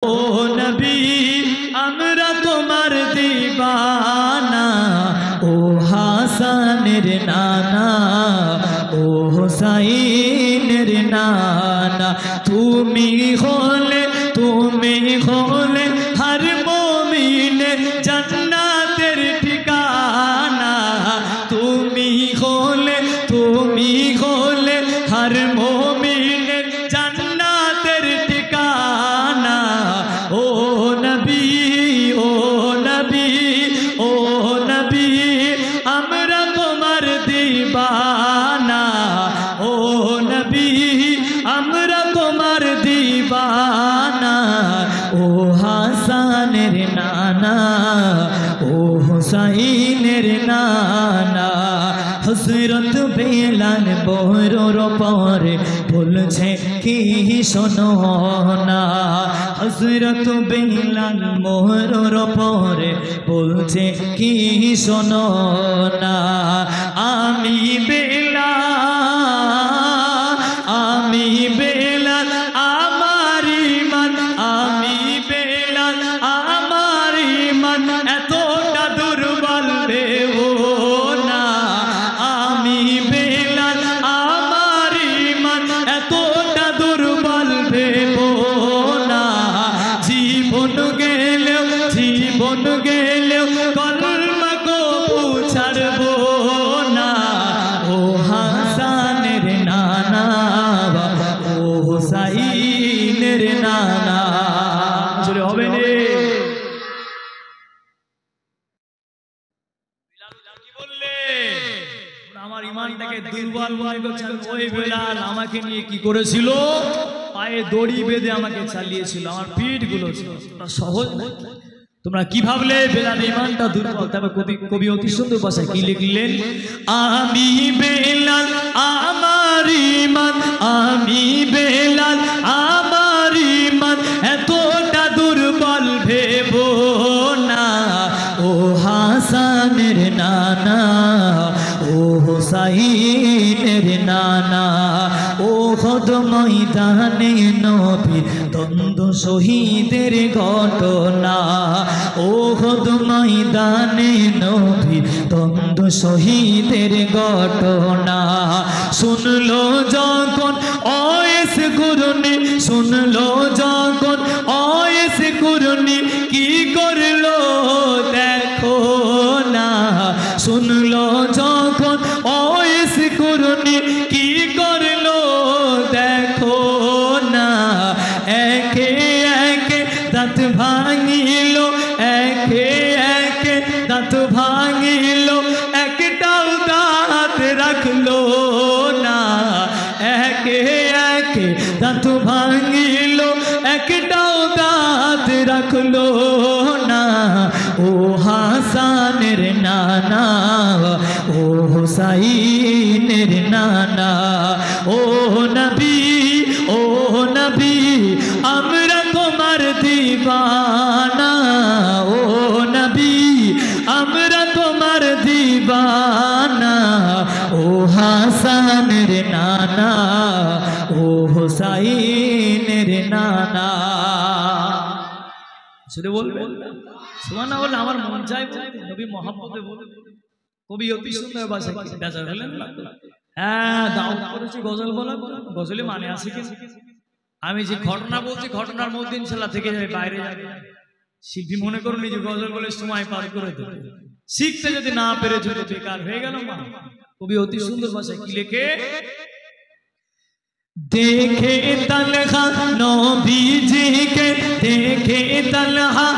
ও নবী আমরা তোমার দিবানা, ও হাসানের নানা, ও হুসাইনের নানা। তুমি হলে হর মুমিনে জান্নাতের ঠিকানা। তুমি হলে হর মুমিনে জান্নাতের ঠিকানা। ও নবী ও নবী ও নবী আমরা তোমার দিবানা, ও নবী আমরা তোমার দিবানা। ও হাসানের নানা, ও হুসাইনের নানা। হযরত বেলাল বহরের পরে বলছে কি শোনো না। হযরত বেলাল মোহরের পরে বলছে কি শোনো না। আমি বেলাল আমার ঈমান, আমি বেলাল আমার ঈমান এতটা দুর্বল দেবো না। আমি বেলাল আমার ঈমান এতটা দুর্বল দেবো না। জীবন গেলেও কলমা কবু ছাড়বো না। ও হাসানের নানা, ও হুসাইনের নানা। জোরে হবে রে। কি বললে? আমার ঈমানটাকে দুর্বল মনে করছেন। ওই বেলাল আমাকে নিয়ে কি করেছিল? পায়ে দড়ি বেঁধে আমাকে চালিয়েছিল, আমার পিঠ গুলো ছিল সহজ। তোমরা কি ভাবলে বেলাল ঈমানটা দুর্বল? তবে কবি অতি সুন্দর ভাষায় কি লিখলেন? আমি বেলাল আমার ঈমান, আমি বেলাল আমার ঈমান এতটা দুর্বল ভেবো না। ও হাসানের নানা, ও হুসাইনের নানা। ও উহুদ ময়দানে নবী দ্বন্দ্ব শহীদের ঘটনা। ও উহুদ ময়দানে নবী দ্বন্দ্ব শহীদের ঘটনা। শুনলো যখন ওয়েস কুরনি, শুনলো যখন ওয়েস কুরনি কি করলো দেখো না। শুনলো যখন ওয়েস কুরনি কি করলো দেখো না। একে একে দাঁত ভাঙিল, একে একে দাঁত ভাঙিল, একটাও দাঁত রাখলো না। একে একে দাঁত ভাঙিল, একটাও দাঁত রাখলো না। ও হাসানের নানা, ও হুসাইনের নানা। ও নবী আমরা তোমার দিবানা, ও নবী আমরা তোমার দিবানা। ও হাসানের নানা, ও হুসাইনের নানা। শুধু বলবেন সুবহানাল্লাহ বলে আমার মন চায় নবী মহব্বতে বলে। কবি অতি সুন্দর ভাষায় বেজার হলেন না? হ্যাঁ দাওয়াত করেছি গজল বলা, গজলে মানে আছে কি? আমি যে ঘটনা বলছি ঘটনার মধ্যে ইনশাআল্লাহ থেকে যাবে, বাইরে যাবে। শিল্পী মনে করুন যে গজল বলে সময় পার করে দেবে, শিখতে যদি না পেরে যদি বেকার হয়ে গেল মা। কবি অতি সুন্দর ভাষায় কি লেখে? দেখে তালহা নবীজিকে, দেখে তালহা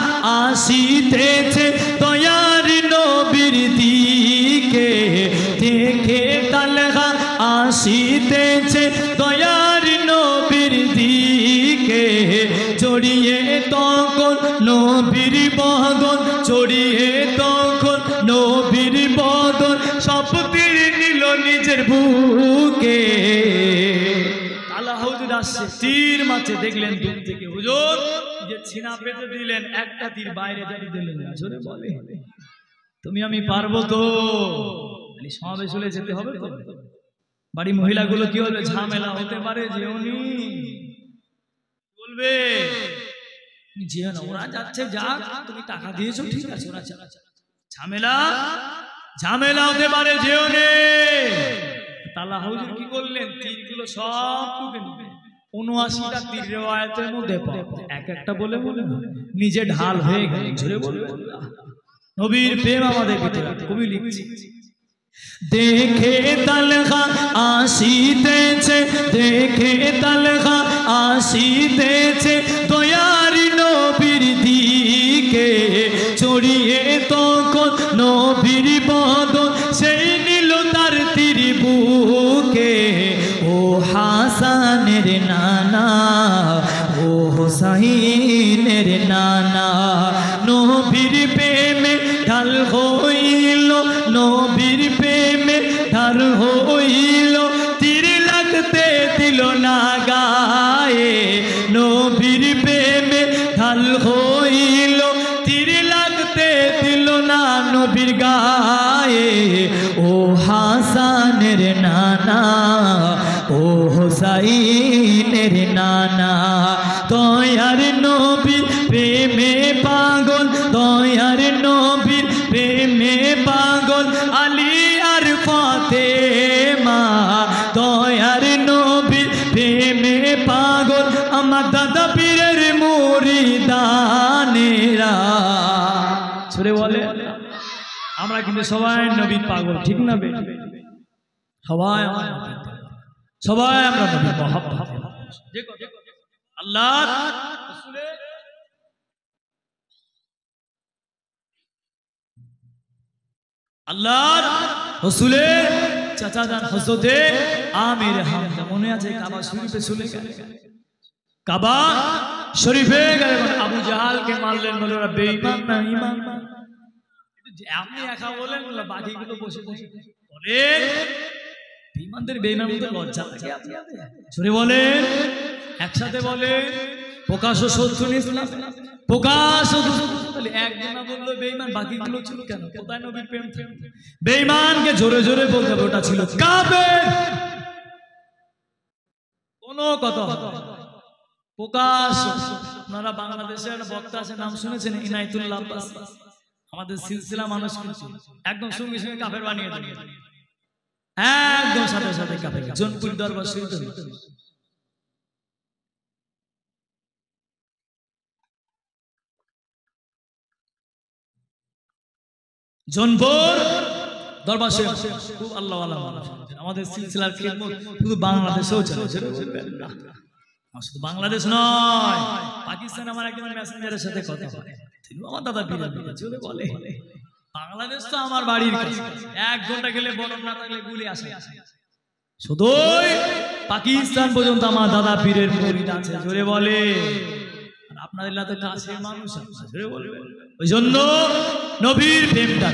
আসিতেছে দয়ার নবীর দিকে। দেখে তালহা আসিতেছে দয়ার নবীর দিকে। জড়িয়ে তখন নবীর বদন, জড়িয়ে তখন নবীর বদন, শপথের নিল নিজের বুকে। তীর মাছে দেখলেন দূর থেকে, হুজুর যে ছিনা পেতে দিলেন, একটা তীর বাইরে যেতে দিলেন না। জোরে বলে তুমি আমি পারবো তো? সমাবেশ চলে যেতে হবে তো। বাড়ি মহিলাগুলো কি হলো, ঝামেলা হতে পারে যে উনি বলবে যেও না, ওরা যাচ্ছে যাক, তুমি টাকা দিয়েছো ঠিক আছে, ওরা ঝামেলা ঝামেলা হতে পারে, যেও নে। তালা হুজুর কি করলেন, তীরগুলো সব টুকে নিলেন। ৭৯টা তীর রিওয়ায়াতের মধ্যে এক একটা বলে বলে নিজে ঢাল হয়ে গেল। ঝরে বলবে নবীর প্রেম আমাদের ভিতরে। কবি লিখছি, দেখে তালহা আসিতেছে, দেখে তালহা আসিতেছে দয়ার নবীর দিকে, চড়িয়ে তখন নবীর বদন সেই নিল তার তীর বুকে। ও হাসানের নানা, ও হোসাইনের নানা, নবীর প্রেমে ঢাল হইল, নবীর প্রেমে ঢাল হইল, তীর লাগতে দিল না গায়ে, নবীর প্রেমে ঢাল হইল, তীর লাগতে দিল না নবীর গায়ে। ও হাসানের নানা, ও হোসাইনের নানা, দয়ার নবীর প্রেমে পাগল, দয়ার নবীর প্রেমে পাগল আলী আর ফাতেমা, দয়ার নবীর প্রেমে পাগল আমার দাদা পীরের মুরিদানেরা। ছুড়ে বলে আমরা কিন্তু সবাই নবীর পাগল, ঠিক না? সবাই সবাই আমরা নবীর মহব্বত। আল্লাহ আল্লাহর রাসূলের চাচা জান হযরতে আমির হামজা, মনে আছে কাবা শরীফে চলে গেল, কাবা শরীফে গেল, আবু জাহালকে মারলেন, বলে ওরা বেঈমান না ঈমান। আপনি একা বলেন, বাকিগুলো বসে বসে বলেন বেঈমানদের বেঈমান বলতে লজ্জা লাগে আপনাদের? জোরে বলেন, একসাথে বলেন। প্রকাশ্য শত্রু ইসলাম, প্রকাশ্য তাহলে একজনা বললো বেঈমান, বাকিগুলো ছিল কেন? কোথায় নবীর প্রেম? বেঈমানকে জোরে জোরে বলতে হবে ওটা ছিল কাফের, কোনো কথা প্রকাশ্য। আপনারা বাংলাদেশের বক্তা আছে, নাম শুনেছেন ইনায়েতুল্লাহ আব্বাস, আমাদের সিলসিলা মানুষ কিন্তু একদম সঙ্গে সঙ্গে কাফের বানিয়ে দেন, একদম সাথে সাথে কাফের। জনপুর দরবার শরীফ, জনপুর দরবার শরীফ খুব আল্লাহ ওয়ালা মানুষ। আমাদের সিলসিলার খিদমত শুধু বাংলাদেশেও চলে, শুধু বাংলাদেশ নয়, পাকিস্তান। আমার একজন মেসেঞ্জারের সাথে কথা হয়, তিনি আমার দাদা পীর চলে বলে বাংলাদেশ তো আমার বাড়ির কাছে, 1 ঘন্টা গেলে বরফ না থাকলে গুলি আসে, শুধু পাকিস্তান পর্যন্ত আমার দাদা পীরের মুরিদ আছে। জোরে বলে, আপনাদের তো কাছের মানুষ আছে, জোরে বলবে। ওই জন্য নবীর প্রেমটা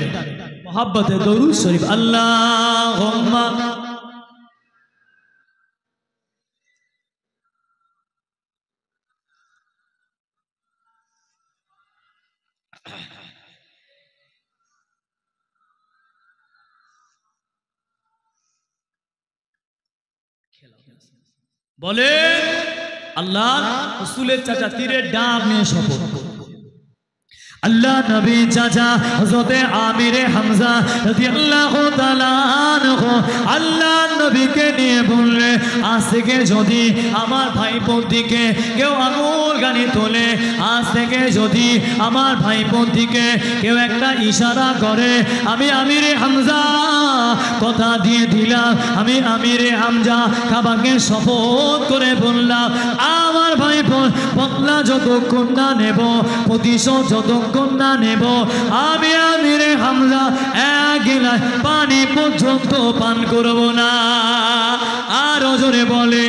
মহব্বতে দরুদ শরীফ আল্লাহুম্মা বলে আল্লাহ রাসূলের চাচা তীরের ডাব নিয়ে শপথ, আল্লাহ নবী চাচা হযরতে আমির হামজা রাদিয়াল্লাহু তাআলা আনহু আল্লাহ নবীকে নিয়ে বললে, আজ থেকে যদি আমার ভাইপোর দিকে কেউ আঙুল গানি তোলে, আজ থেকে যদি আমার ভাইপোর দিকে কেউ একটা ইশারা করে, আমি আমির হামজা কথা দিয়ে দিলাম, আমি আমির হামজা কাবাকে শপথ করে বললাম, আমার ভাইপোর বদলা যতক্ষণ না নেব, প্রতিশোধ যতক্ষণ না নেব, আমি আমির হামজা 1 গিলাস পানি পর্যন্ত পান করব না। আর জোরে বলে,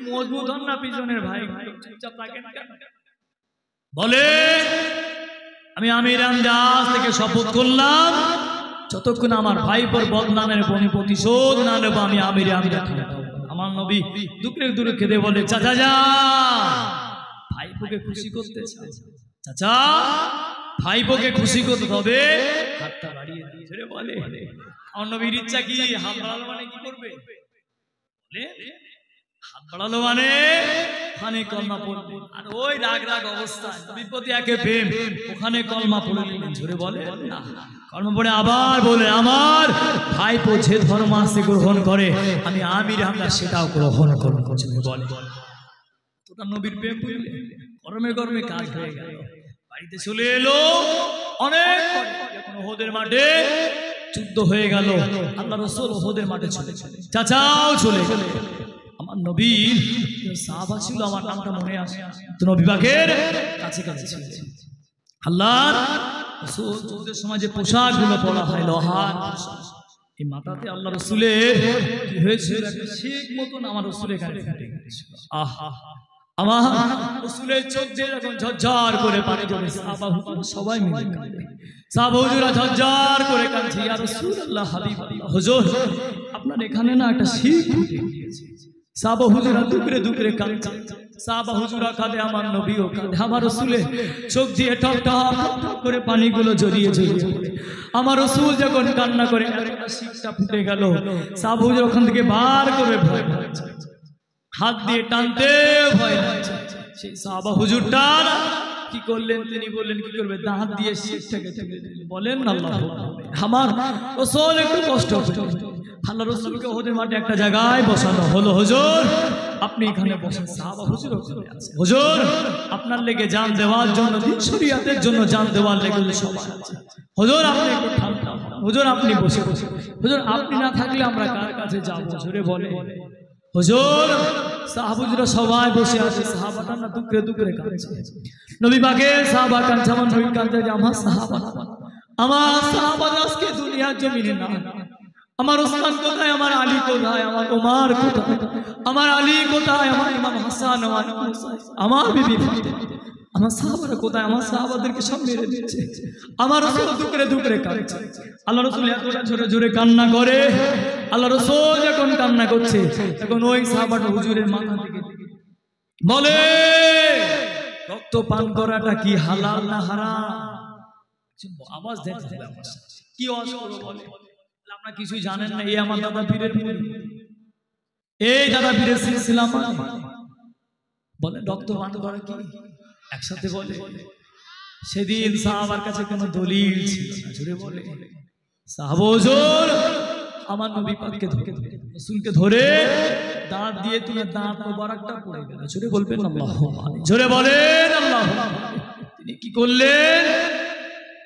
মজবুত হন না পিছনের ভাই, চুপচাপ থাকেন বলে, আমি আমির হামজা আজ থেকে শপথ করলাম, যতক্ষণ আমার ভাইপোর বদনামের প্রতিশোধ না নেব, আমি আমির হামজা। আমার নবী দুঃখে দূরে খেতে বলে, চাচা যা ভাইপোকে খুশি করতে চাচা, ভাইপোকে খুশি করতে হবে, হাতটা বাড়িয়ে দিয়ে বলে, আমার নবীর ইচ্ছা কি? হামলা মানে কি করবে? হাত বাড়ালো মানে ওখানে কলমা পড়বে। আর ওই রাগ রাগ অবস্থায় নবীর প্রতি একে প্রেম, ওখানে কলমা পড়ে নিলেন। জোরে বলে না, কলমা পড়ে আবার বলে আমার ভাইপো যে ধর্ম আসে গ্রহণ করে, আমি আমির হামলা সেটাও গ্রহণ করব। বলে তোটা নবীর প্রেম বুঝলে, গরমে গরমে কাজ হয়ে গেল। বাড়িতে চলে এলো অনেক যখন ওহদের মাঠে যুদ্ধ হয়ে গেল, আল্লাহ রাসূল ওহদের মাঠে চলে গেলেন, চাচাও চলে গেল। আমার নবীর সাহাবা ছিল, আমার নামটা মনে আসে, তো নবী পাকের কাছে কাছে ছিল। আল্লাহর রাসূল যুদ্ধের সময় যে পোশাকগুলো পরা হয় লোহার, এই মাথাতে আল্লাহ রাসূলের কি হয়েছিল, একটা শেখ মতন আমার রাসূলের গায়ে ফেটে গিয়েছিল। আহা, আমার রাসূলের চোখ দিয়ে যখন ঝরঝর করে পানি ঝরে, সাহাবা হুজুর সবাই মিলে কাঁদে। সাহাবা হুজুরা ঝরঝর করে কাঁদছে, ইয়া রাসূলুল্লাহ হাবিবাল্লাহ, হুজুর আপনার এখানে না একটা শিখ ফুটে গিয়েছে। সাহাবা হুজুরা দুকরে দুকরে কাঁদছে, সাহাবা হুজুরা কাঁদে, আমার নবীও কাঁদে। আমার রাসূলের চোখ দিয়ে টপ টপ টপ করে পানিগুলো জড়িয়ে জড়িয়ে আমার রাসূল যখন কান্না করে একটা শিখটা ফুটে গেল। সাহাবা হুজুর ওখান থেকে বার করে ভয় পাচ্ছে, হাত দিয়ে টানতে ভয় লাগছে। সেই সাহাবা হুজুরটা কি করলেন, তিনি বললেন কি করবে, দাঁত দিয়ে শিখটাকে তুলে দিলেন। বলেন আল্লাহ, আমার রাসূল একটু কষ্ট হচ্ছে। আল্লাহ রাসূলকে ওদের মাঠে একটা জায়গায় বসানো হলো, হুজুর আপনি এখানে বসেন। সাহাবা হুজুর ওখানে আছে, হুজুর আপনার লেগে জান দেওয়ার জন্য, দিন শরীয়তের জন্য জান দেওয়ার লেগে সবাই আছে, হুজুর আপনি একটু ঠান্ডা হন, হুজুর আপনি বসে বসে, হুজুর আপনি না থাকলে আমরা কার কাছে যাব। হুজুরে বলে হুজুর, সাহাবীরা সবাই বসে আছে, সাহাবাটা না দুকরে দুকরে কাঁদছে। নবী পাকের সাহাবা কাঁদছে, আমার নবী কাঁদছে যে আমার সাহাবা আজকে দুনিয়ার জমিনে না, আমার ওসমান কোথায়, আমার আলী কোথায়, আমার ওমর কোথায়, আমার আলী কোথায়, আমার ইমাম হাসান, আমার বিবি ফাতেমা, আমার সাহাবারা কোথায়, আমার সাহাবাদেরকে সব মেরে দিচ্ছে। আমার রাসূল দুকরে দুকরে কাঁদছে। আল্লাহ রাসূল এতটা জোরে জোরে কান্না করে, আল্লাহ রাসূল যখন কান্না করছে তখন ওই সাহাবাটা হুজুরের মাথা থেকে বলে, রক্ত পান করাটা কি হালাল না হারাম? আওয়াজ দেন, কি অসল বলে, আপনারা কিছুই জানেন না। এই আমার দাদা পীরের মুরিদ, এই দাদা পীরের সিলসিলা বলে রক্ত পান করা কি একসাথে বলে। সেদিন সাহাবার কাছে কোনো দলিল ছিল না, জোরে বলে সাহাবা হুজুর আমার নবী পাককে ধরে রাসূলকে ধরে দাঁত দিয়ে তুলে দাঁত মোবারকটা পড়ে গেল। জোরে বলবেন আল্লাহুম্মা, জোরে বলেন আল্লাহুম্মা। তিনি কি করলেন,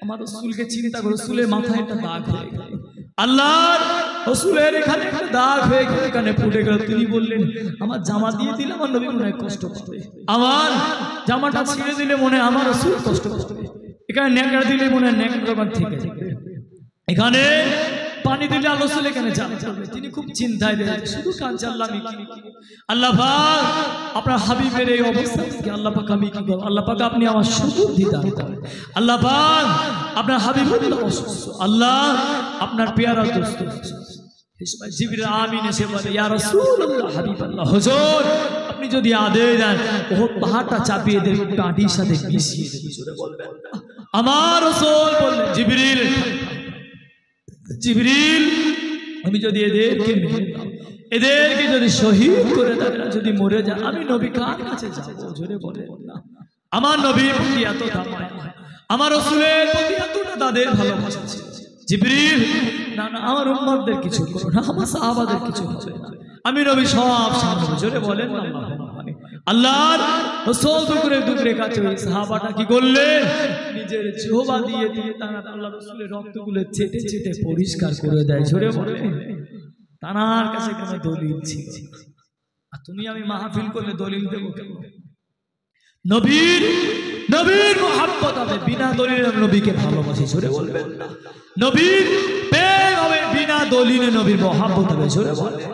আমার রাসূলকে চিন্তা করে রাসূলের মাথায় একটা দাগ হয়ে গেল, আল্লাহর রাসূলের এখানে একটা দাগ হয়ে গেল, এখানে ফুটে গেল। তিনি বললেন আমার জামা দিয়ে দিলে আমার নবী মনে হয় কষ্ট পাবে, আমার জামাটা ছিঁড়ে দিলে মনে হয় আমার রাসূল কষ্ট পাবে, এখানে নেকড়া দিলে মনে হয় নেকড়া থেকে যাবে, এখানে পানি দিলে আল্লাহ রাসূল এখানে জানতে পারবে। তিনি খুব চিন্তায় রয়েছে, শুধু কাঁদছে, আল্লাহ আমি কি, আল্লাহ পাক আপনার হাবিবের এই অবস্থা থেকে আল্লাহ পাক আমি কি করব, আল্লাহ পাক আপনি আমার সুবুদ্ধি দান করেন, আল্লাহ পাক আপনার হাবিবুল্লাহ অসুস্থ, আল্লাহ আপনার পেয়ারা দোস্ত জিবরিল আমিন এসে বলে ইয়া রাসূলুল্লাহ হাবিবাল্লাহ, হুজুর আপনি যদি আদেশ দেন ওহদ পাহাড়টা চাপিয়ে দেব, কাঁটির সাথে মিশিয়ে দেব। জোরে বলবেন আমার রাসূল বললেন জিবরিল, জিবরিল আমি যদি এদেরকে মেরে দাও, এদেরকে যদি শহীদ করে দেয়, যদি মরে যায়, আমি নবী কার কাছে যাব? জোরে বলেন না। আমার নবীর প্রতি এত মায়া, আমার রাসূলের প্রতি এতটা তাদের ভালোবাসা ছিল। জিবরিল না না আমার উম্মতদের কিছু করো না, আমার সাহাবাদের কিছু হবে না, আমি নবী সব সামনে। জোরে বলেন আল্লাহর রাসূল দুকরে দুকরে কাছে ওই সাহাবাটা কি করলেন, নিজের জিহ্বা দিয়ে দিয়ে তারা আল্লাহ রাসূলের রক্তগুলো চেটে চেটে পরিষ্কার করে দেয়। জোরে বলেন, তার কাছে কোনো দলিল ছিল না। আর তুমি আমি মাহফিল করলে দলিল দেব কেন? নবীর নবীর মুহাব্বত হবে, বিনা দলিলে নবীকে ভালোবাসি। জোরে বলবেন না। নবীর প্রেম হবে, বিনা দলিলে নবীর মুহাব্বত হবে। জোরে বলেন।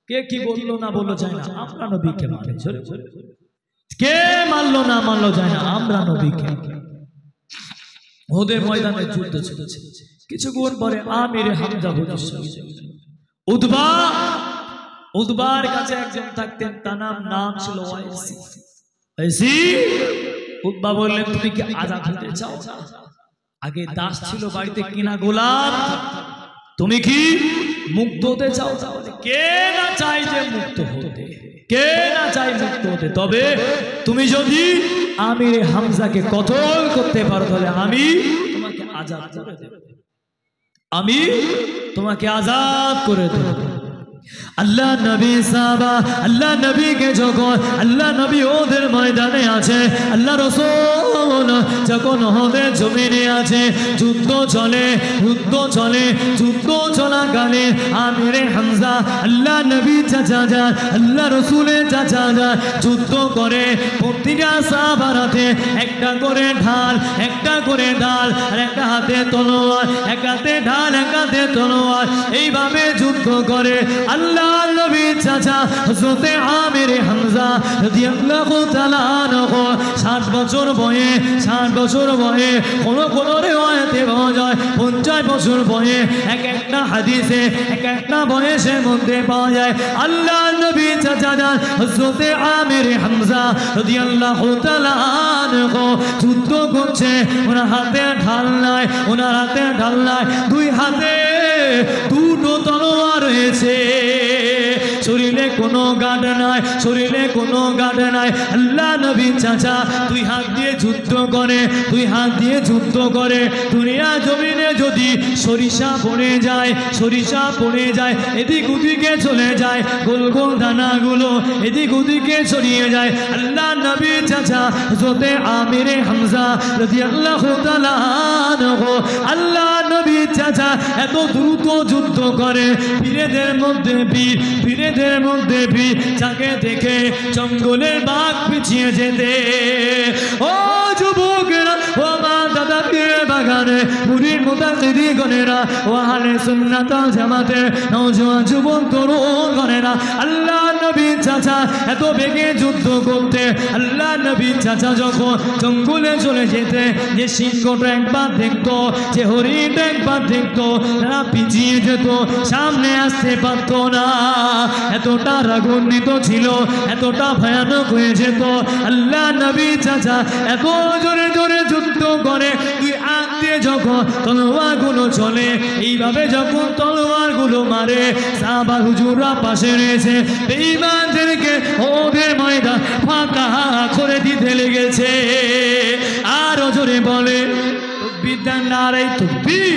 কে কি বললো না বললো যায় না, আমরা নবীকে মানি। জোরে জোরে। কে মানলো না মানলো যায় না, আমরা নবীকে। ওদের ময়দানে যুদ্ধ চলেছে, কিছুক্ষণ পরে আমির হামজা হুজুর শহীদ হলেন। উতবা, উতবার কাছে একজন থাকতেন, তার নাম ছিল ওয়াইসি। ওয়াইসি উতবা বললেন তুমি কি আজাদ হতে চাও? আগে দাস ছিল বাড়িতে, কিনা গোলাম, তুমি কি মুক্ত হতে চাও? কে না চাই যে মুক্ত হতে? কে না চায় মুক্ত হতে? তবে তুমি যদি আমির হামজাকে কতল করতে পারো তাহলে আমি তোমাকে আজাদ করে দেব, আমি তোমাকে আজাদ করে দেব। আল্লাহ নবী সাহাবা আল্লাহ নবীকে যখন আল্লাহ নবী ওদের ময়দানে আছে, আল্লাহ রাসূল যখন ওদের জমিনে আছে, যুদ্ধ চলে যুদ্ধ চলাকালে আমির হামজা আল্লাহ নবী চাচা যান, আল্লাহ রাসূলের চাচা যান, যুদ্ধ করে প্রতিটা সাহাবার হাতে একটা করে ঢাল আর একটা হাতে তলোয়ার, এক হাতে ঢাল এক হাতে তলোয়ার, এইভাবে যুদ্ধ করে আল্লাহ নবী চাচা হযরতে আমির হামজা রাদিয়াল্লাহু তাআলা আনহু 60 বছর বয়সে কোন রিওয়ায়াতে পাওয়া যায় 50 বছর বয়সে, এক একটা হাদিসে এক একটা বয়সের মধ্যে পাওয়া যায় আল্লাহ নবী চাচা যান হযরতে আমির হামজা রাদিয়াল্লাহু তাআলা আনহু যুদ্ধ করছে, ওনার হাতে ঢাল নাই, দুই হাতে দুটো তলোয়ার রয়েছে, শরীরে কোনো গাঁট নাই, আল্লাহ নবী চাচা দুই হাত দিয়ে যুদ্ধ করে, দুনিয়া জমিনে যদি সরিষা পড়ে যায় এদিক ওদিকে চলে যায়, গোল গোল দানাগুলো এদিক ওদিকে ছড়িয়ে যায়, আল্লাহ নবী চাচা হযরতে আমির হামজা রাদিয়াল্লাহু তাআলা আনহু আল্লাহ নবী চাচা এত দ্রুত যুদ্ধ করে, বীরেদের মধ্যে বীর যাকে দেখে জঙ্গলের বাঘ পিছিয়ে যেতে, ও যুবকেরা, ও মা দাদা পীর বাগানে মুরিদ মুতাকিদি গণেরা, ও আহলে সুন্নাত ওয়াল জামাতের নওজোয়ান যুবক তরুণ গণেরা, আল্লাহ নবী চাচা এত বেগে যুদ্ধ করতে, আল্লাহ নবী চাচা যখন জঙ্গলে চলে যেতে, যে সিংহটা একবার দেখতো, যে হরিণটা একবার দেখতো, তারা পিছিয়ে যেত, সামনে আসতে পারত না, এতটা রাগান্বিত ছিল, এতটা ভয়ানক হয়ে যেত। আল্লাহ নবী চাচা এত জোরে জোরে যুদ্ধ করে, দুই হাত দিয়ে যখন তলোয়ারগুলো চলে, এইভাবে যখন তলোয়ারগুলো মারে, সাহাবা হুজুররা পাশে রয়েছে, বেঈমানদেরকে ওদের ময়দান ফাঁকা করে দিতে লেগেছে। আরো জোরে বলে তাকবীর, নারায়ে তাকবীর।